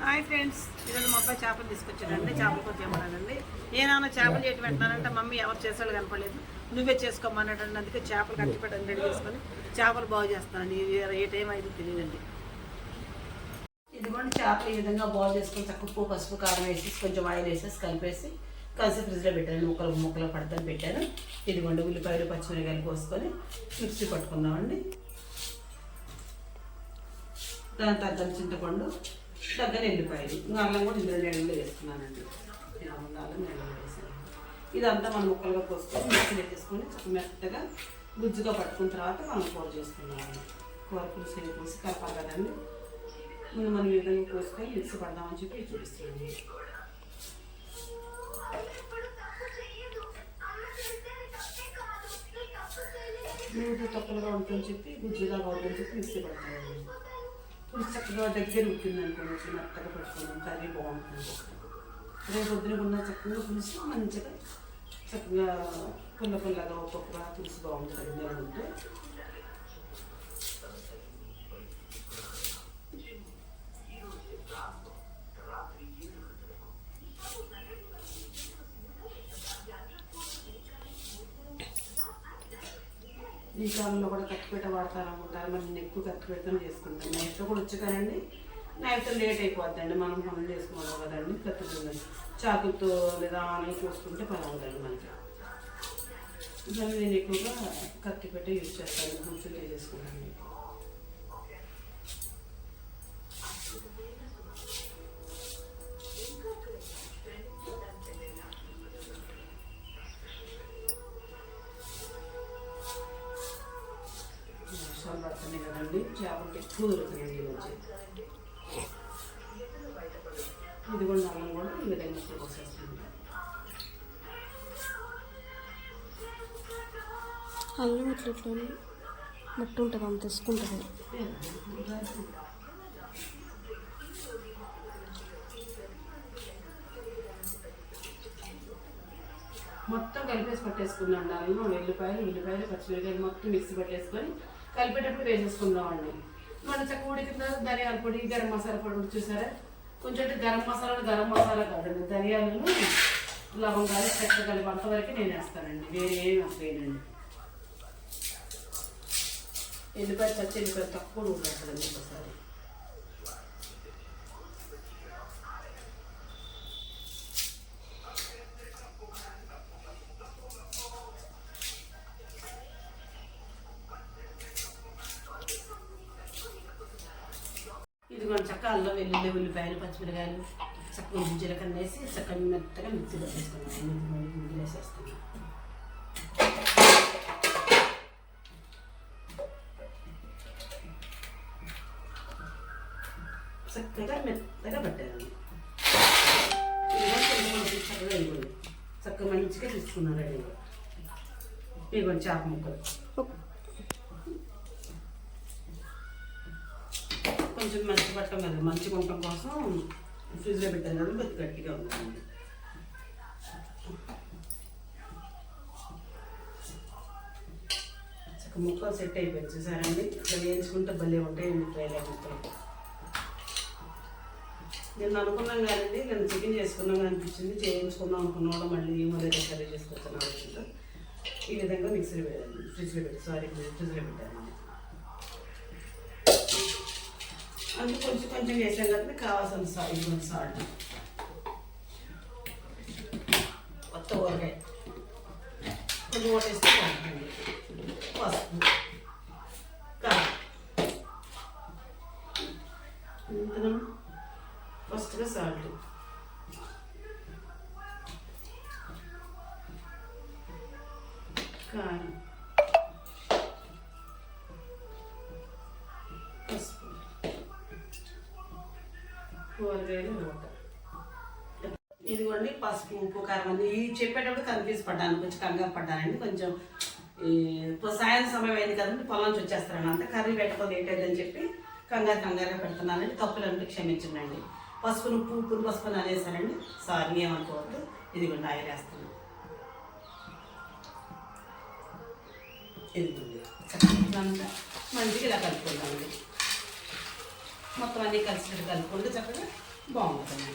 Hi friends, ఈరోజు మా అబ్బాయి చేపలు తీసుకొచ్చాడండి. చేపలు కొంచెం చేయమన్నాడండి. ఏమైనా చేపలు చేయటం పెట్టినానంటే మమ్మీ ఎవరు చేసేవాళ్ళు కనపడలేదు, నువ్వే చేసుకోమన్నాడండి. అందుకే చేపలు కట్టి పెట్టండి, రెడీ చేసుకొని చేపలు బాగు చేస్తానండి. ఏ టైం అయితే తెలియదండి. ఇదిగోండి చేపలు ఈ విధంగా బాగు చేసుకొని చక్క ఉప్పు పసుపు కారం వేసి కొంచెం ఆయిల్ వేసేసి కలిపేసి ఫ్రిడ్జ్లో పెట్టాను. ముక్కలు పడతాను పెట్టాను. ఇదిగోండి ఉల్లిపాయలు పచ్చిమిరకాయలు పోసుకొని మిక్సీ పట్టుకుందామండి. దాని తగ్గని చింతపండు, దగ్గర ఎల్లిపాయలు, అల్లం కూడా ఇందులో నీళ్ళలో వేసుకున్నానండి. అల్లం నీళ్ళలో వేసాను. ఇదంతా మనం ముక్కలుగా పోసుకొని మిక్సీలో వేసుకొని చక్క మెత్తగా గుజ్జుగా పట్టుకున్న తర్వాత మనం కూర చేసుకున్నామండి. కూర పులుసు పోసి కలపాలి కదండి. ముందు మనం ఈ విధంగా పోసుకొని మిక్సీ పడదామని చెప్పి చూపిస్తున్నాను. నీటి తక్కువగా ఉంటుందని చెప్పి గుజ్జులాగా ఉంటుందని చెప్పి మిక్సీ పడతామండి. పులుసు చక్కగా దగ్గర ఉట్టింది అనుకోండి, మెత్తగా పెట్టుకున్నాం, కర్రీ బాగుంటుంది. రేపు పొద్దున ఉన్న చక్కగా పులుసు మంచిగా చక్కగా పుల్లగా ఒక్కొక్క పులుసు బాగుంటుంది. నేను ఉంటే ఈ కాలంలో కూడా కత్తిపీట వాడతారు అనుకుంటారు. మరి నేను ఎక్కువ కత్తిపీటతో చేసుకుంటాను. నైఫ్తో కూడా వచ్చు కదండి. నైఫ్తో లేట్ అయిపోద్దండి, మనం పనులు చేసుకోవాలి కదండి. కత్తిపీట చాకులతో లేదా ఆనలు చూసుకుంటే పని అవుతుంది మనకి. దాన్ని నేను ఎక్కువగా కత్తిపీట యూజ్ చేస్తాను, కూర్చొని చేసుకుంటాను. పడుతుంది కదండి, చేపలు ఎక్కువ దొరుకుతున్నాయి వచ్చి. ఇది కూడా అల్లం కూడా ఈ విధంగా పోసేస్తుంది. అల్లం ఇట్లా మట్టి ఉంటుంది, అంత తెచ్చుకుంటుంది. మొత్తం కలిపేసి పట్టేసుకున్నాం. అల్లం ఉల్లిపాయలు పచ్చిమిరకాయలు మొత్తం మిక్సీ పట్టేసుకొని కలిపేటప్పుడు వేసేసుకుందామండి. మన చక్క ఉడికిన తర్వాత ధనియాల పొడి, గరం మసాలా పొడి కూడా చూసారా. కొంచెం గరం మసాలా కాదండి, ధనియాలను లవంగాలు చెక్క కలిపి అంతవరకు నేను వేస్తానండి, వేరే ఏమి వేయనండి. ఎల్లిపాయ తక్కువ ఉడకదండి ఒకసారి. ఇదిగోండి చక్క అల్లం వెల్లుల్లి ఉల్లిపాయలు పచ్చిమిరకాయలు చక్క కొంచెం జీలకర్ర వేసి చక్క మెత్తగా మిక్సీ పట్టేసుకున్నాను. గింజలు వేసేస్తాను. చక్కగా మెత్తగా పట్టాను. చక్కగా ఇవ్వండి, చక్కగా మంచిగా తీసుకున్నాను. రెడీగా ఇవ్వండి చేప ముక్కలు. కొంచెం మంచి పట్టం కదా, మంచి ఉండటం కోసం ఫ్రిడ్జ్లో పెట్టాను కదా, బతి గట్టిగా ఉందండి. చక్క ముక్కలు సెట్ అయిపోయింది చూసారండి. ఇట్లా వేయించుకుంటే భలే ఉంటాయి ఫ్రైలే ముక్కలు. నేను అనుకున్నాం కదండి, నేను చికెన్ చేసుకున్నాం అనిపించింది, చేయించుకుందాం అనుకున్నాడు. మళ్ళీ మొదటి కర్రీ చేసుకొచ్చాను ఆలోచనతో ఈ విధంగా ఫ్రిడ్జ్లో పెట్టాను. అందుకు కొంచెం వేసాం కదా, కావాల్సిన సాల్ట్, కొత్త ఊరగాయ కొంచెం ఓటేస్తే బాగుంటుంది. పసుపు, కారం, ఫస్ట్గా సాల్ట్, కారం, పసుపు, కూరగాయలు వాటర్. ఇదిగోండి పసుపు ఉప్పు కారం అన్నీ చెప్పేటప్పుడు కన్ఫ్యూజ్ పడ్డాను, కొంచెం కంగారు పడ్డానండి. కొంచెం సాయంత్రం సమయం అయింది కదండి, పొలం నుంచి వచ్చేస్తాను. అంత కర్రీ పెట్టకపోతే ఏంటని చెప్పి కంగారుగా పెడుతున్నానండి. తప్పులంటే క్షమించండి. ఉప్పు పసుపు అనేసానండి, సారీ ఏమనుకోవద్దు. ఇదిగోండి ఆయిల్ వేస్తాను. ఇదిగోండి మంచిగా ఇలా కలుపుకుంటామండి. మొత్తం అన్నీ కలిసినట్టు కలుపుకుంటే చక్కగా బాగుంటుంది.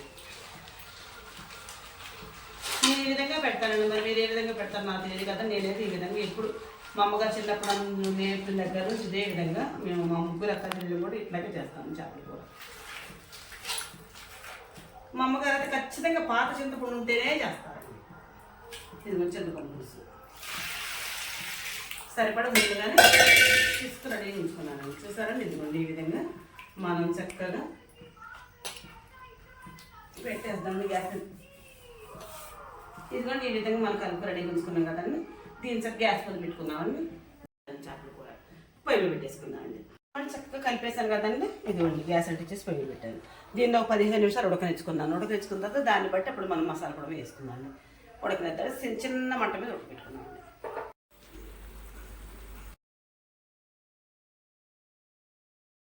నేను ఈ విధంగా పెడతానండి. మరి మీరు ఏ విధంగా పెడతారు నాకు తెలియదు కదా. నేనైతే ఈ విధంగా ఎప్పుడు మా అమ్మగారు చిన్నప్పుడు నేర్పిన దగ్గర నుంచి ఇదే విధంగా మేము మా ముగ్గురు అక్క చెల్లెలు కూడా ఇట్లాగే చేస్తాము చేపల కూర. మా అమ్మగారు అయితే ఖచ్చితంగా పాత చింతపండు ఉంటేనే చేస్తారండి. ఇది వచ్చి చింతపండు పులుసు సరిపడ ముందుగానే తీసుకుని రెడీ ఉంచుకున్నానండి. చూసారండి, ఇదిగోండి ఈ విధంగా మనం చక్కగా పెట్టేద్దాం గ్యాస్. ఇదిగోండి ఈ విధంగా మనం కలుపు రెడీ ఉంచుకున్నాం కదండి. దీని చక్కగా గ్యాస్ పొద్దు పెట్టుకున్నామండి. చేపలు కూడా పొయ్యి పెట్టేసుకున్నామండి. చక్కగా కలిపేసాను కదండి. ఇదిగోండి గ్యాస్ అంటించేసి పొయ్యి పెట్టాను. దీన్ని ఒక 15 నిమిషాలు ఉడకనిచ్చుకున్నాను. ఉడకనిచ్చుకున్న తర్వాత దాన్ని బట్టి అప్పుడు మనం మసాలా కూడా వేసుకున్నాను. ఉడకనిద్దాం చిన్న మంట మీద ఉడకపెట్టుకున్నామండి.